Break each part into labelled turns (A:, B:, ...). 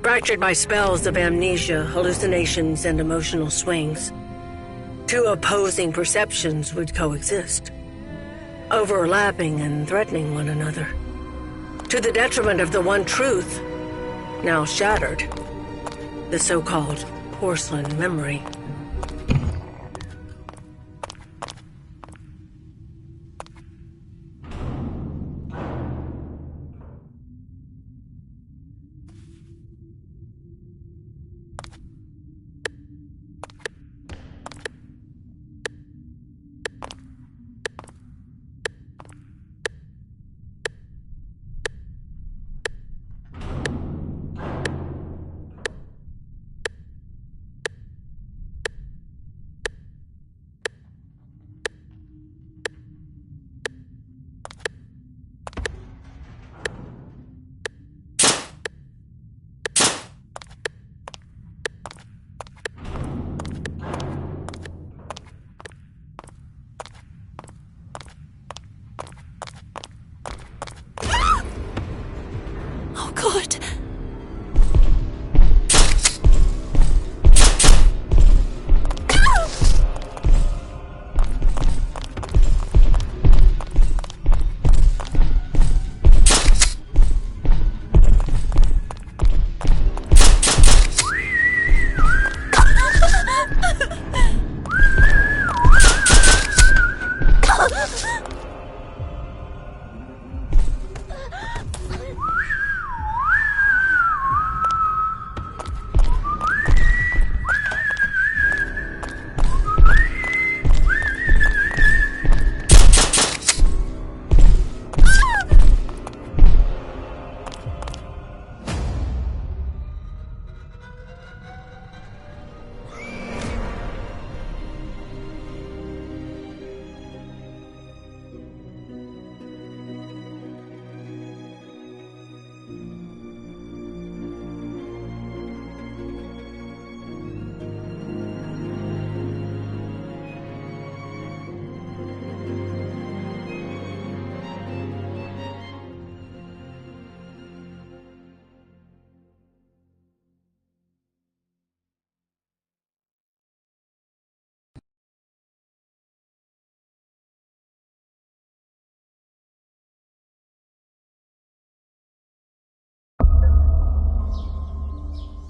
A: fractured by spells of amnesia, hallucinations, and emotional swings. Two opposing perceptions would coexist, overlapping and threatening one another, to the detriment of the one truth, now shattered, the so-called porcelain memory.
B: Oh, God.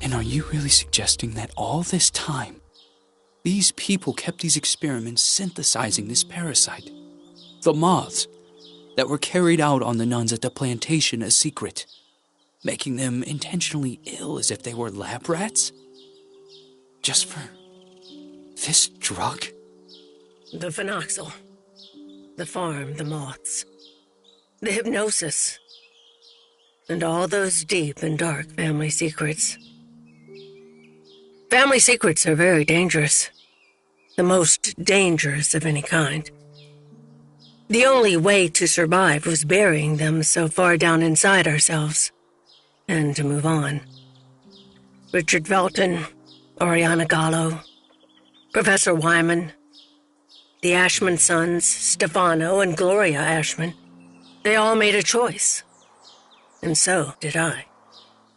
C: And are you really suggesting that all this time, these people kept these experiments synthesizing this parasite? The moths that were carried out on the nuns at the plantation as secret, making them intentionally ill as if they were lab rats? Just for this drug?
A: The phenoxyl, the farm, the moths, the hypnosis, and all those deep and dark family secrets. Family secrets are very dangerous. The most dangerous of any kind. The only way to survive was burying them so far down inside ourselves, and to move on. Richard Felton, Oriana Gallo, Professor Wyman, the Ashman sons, Stefano and Gloria Ashman, they all made a choice. And so did I.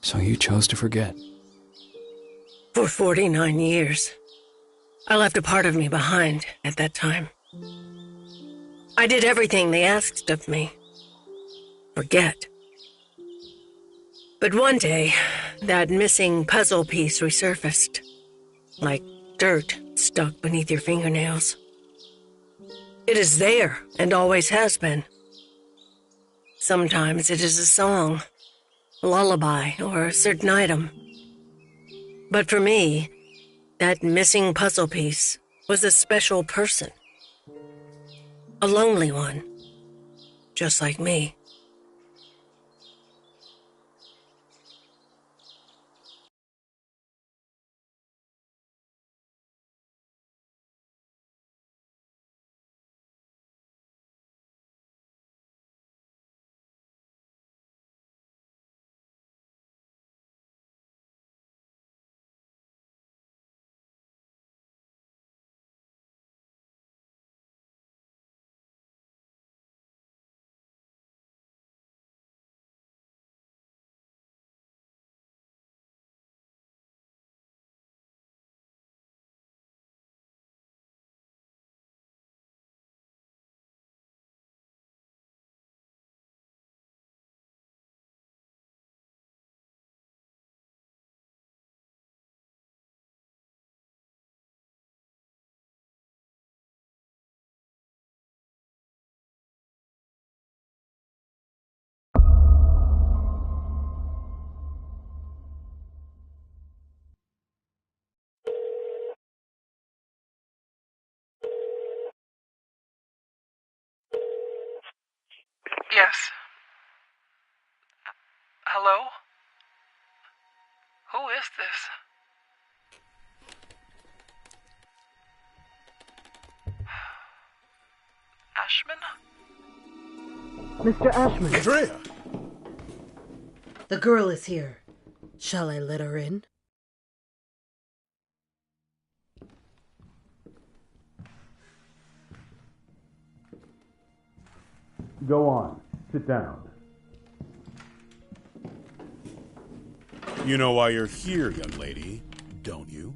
C: So you chose to forget.
A: For 49 years. I left a part of me behind at that time. I did everything they asked of me. Forget. But one day, that missing puzzle piece resurfaced, like dirt stuck beneath your fingernails. It is there, and always has been. Sometimes it is a song, a lullaby, or a certain item. But for me, that missing puzzle piece was a special person. A lonely one, just like me.
B: Yes. Hello? Who is this? Ashman?
D: Mr. Ashman.
E: Andrea!
D: The girl is here. Shall I let her in?
E: Go on. Sit down. You know why you're here, young lady, don't you?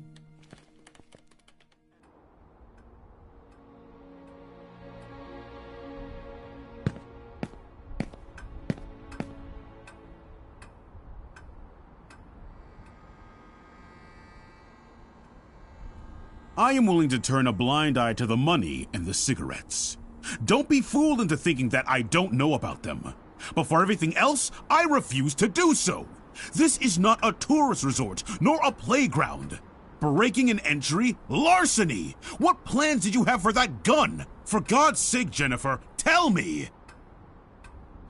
E: I am willing to turn a blind eye to the money and the cigarettes. Don't be fooled into thinking that I don't know about them. But for everything else, I refuse to do so. This is not a tourist resort, nor a playground. Breaking an entry? Larceny! What plans did you have for that gun? For God's sake, Jennifer, tell me!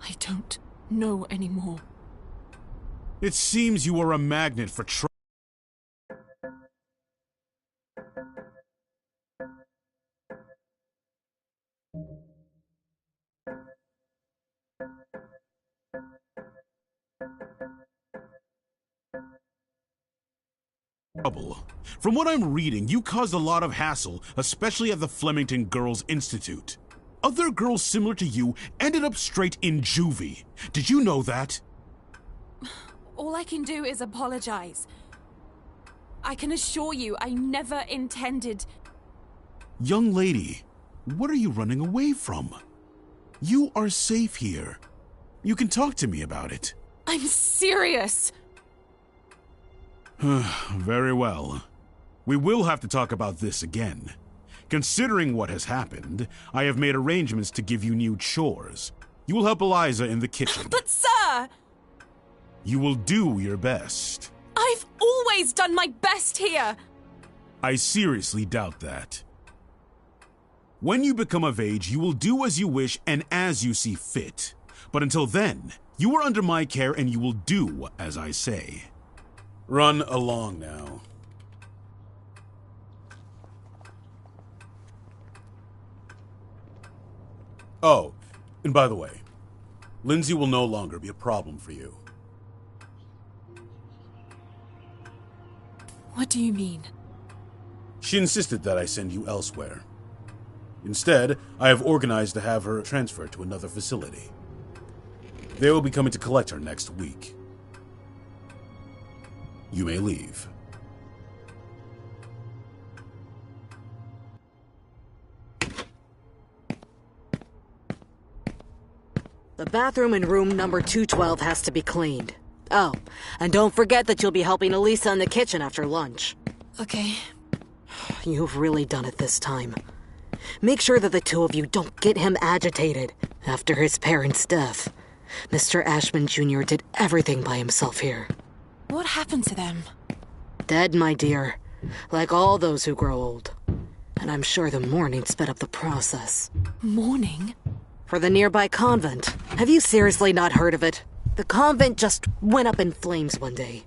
F: I don't know anymore.
E: It seems you are a magnet for trouble. From what I'm reading, you caused a lot of hassle, especially at the Flemington Girls Institute. Other girls similar to you ended up straight in juvie. Did you know that?
F: All I can do is apologize. I can assure you I never intended...
E: Young lady, what are you running away from? You are safe here. You can talk to me about it.
F: I'm serious!
E: Very well. We will have to talk about this again. Considering what has happened, I have made arrangements to give you new chores. You will help Eliza in the kitchen.
F: But sir!
E: You will do your best.
F: I've always done my best here!
E: I seriously doubt that. When you become of age, you will do as you wish and as you see fit. But until then, you are under my care and you will do as I say. Run along now. Oh, and by the way, Lindsay will no longer be a problem for you.
F: What do you mean?
E: She insisted that I send you elsewhere. Instead, I have organized to have her transferred to another facility. They will be coming to collect her next week. You may leave.
D: The bathroom in room number 212 has to be cleaned. Oh, and don't forget that you'll be helping Elisa in the kitchen after lunch.
F: Okay.
D: You've really done it this time. Make sure that the two of you don't get him agitated after his parents' death. Mr. Ashman Jr. did everything by himself here.
F: What happened to them?
D: Dead, my dear. Like all those who grow old. And I'm sure the mourning sped up the process.
F: Mourning?
D: For the nearby convent. Have you seriously not heard of it? The convent just went up in flames one day.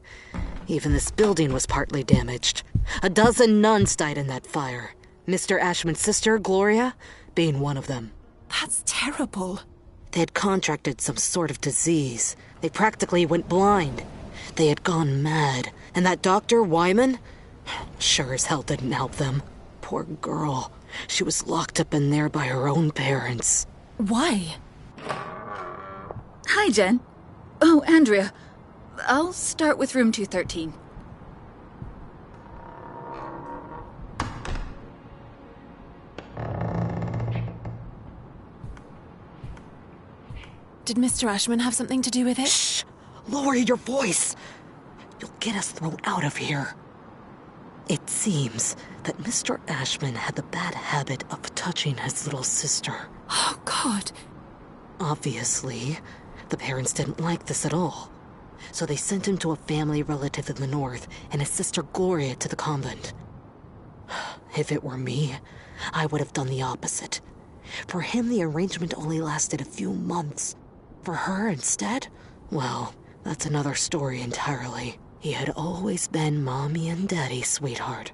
D: Even this building was partly damaged. 12 nuns died in that fire. Mr. Ashman's sister, Gloria, being one of them.
F: That's terrible.
D: They had contracted some sort of disease. They practically went blind. They had gone mad. And that Dr. Wyman? Sure as hell didn't help them. Poor girl. She was locked up in there by her own parents.
F: Why?
G: Hi, Jen. Oh, Andrea. I'll start with room 213.
F: Did Mr. Ashman have something to do with it?
D: Shh! Lower your voice! You'll get us thrown out of here. It seems that Mr. Ashman had the bad habit of touching his little sister.
F: Oh, God.
D: Obviously, the parents didn't like this at all. So they sent him to a family relative in the north and his sister Gloria to the convent. If it were me, I would have done the opposite. For him, the arrangement only lasted a few months. for her instead? Well, that's another story entirely. He had always been Mommy and Daddy's sweetheart.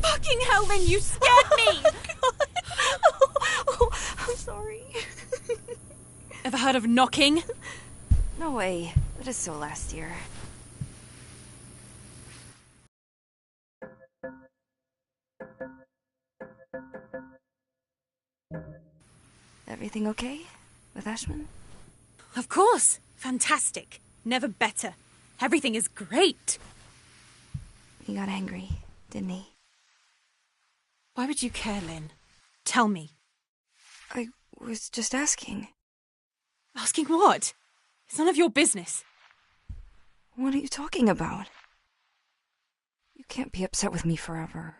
F: Fucking hell, Lynn, you scared me!
H: I'm sorry.
F: Ever heard of knocking?
H: No way. That is so last year. Everything okay with Ashman?
F: Of course. Fantastic. Never better. Everything is great.
H: He got angry, didn't he?
F: Why would you care, Lynn? Tell me.
H: I was just asking.
F: Asking what? It's none of your business.
H: What are you talking about? You can't be upset with me forever.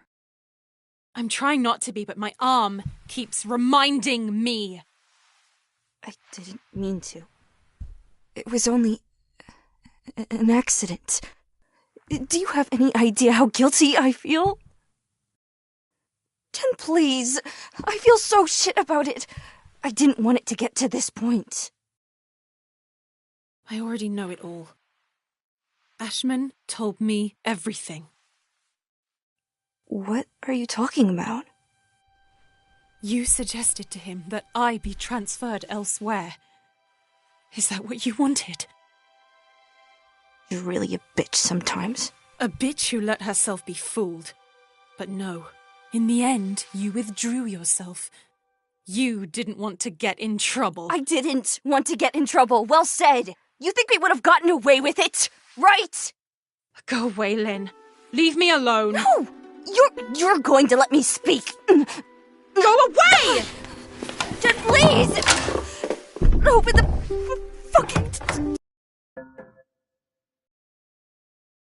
F: I'm trying not to be, but my arm keeps reminding me.
H: I didn't mean to. It was only an accident. Do you have any idea how guilty I feel? Jen, please. I feel so shit about it. I didn't want it to get to this point.
F: I already know it all. Ashman told me everything.
H: What are you talking about?
F: You suggested to him that I be transferred elsewhere. Is that what you wanted?
H: You're really a bitch sometimes.
F: A bitch who let herself be fooled. But no, in the end, you withdrew yourself. You didn't want to get in trouble.
H: I didn't want to get in trouble. Well said. You think we would have gotten away with it, right?
F: Go away, Lynn. Leave me alone.
H: No! You're going to let me speak.
F: Go away!
H: Jen, please! Open the fucking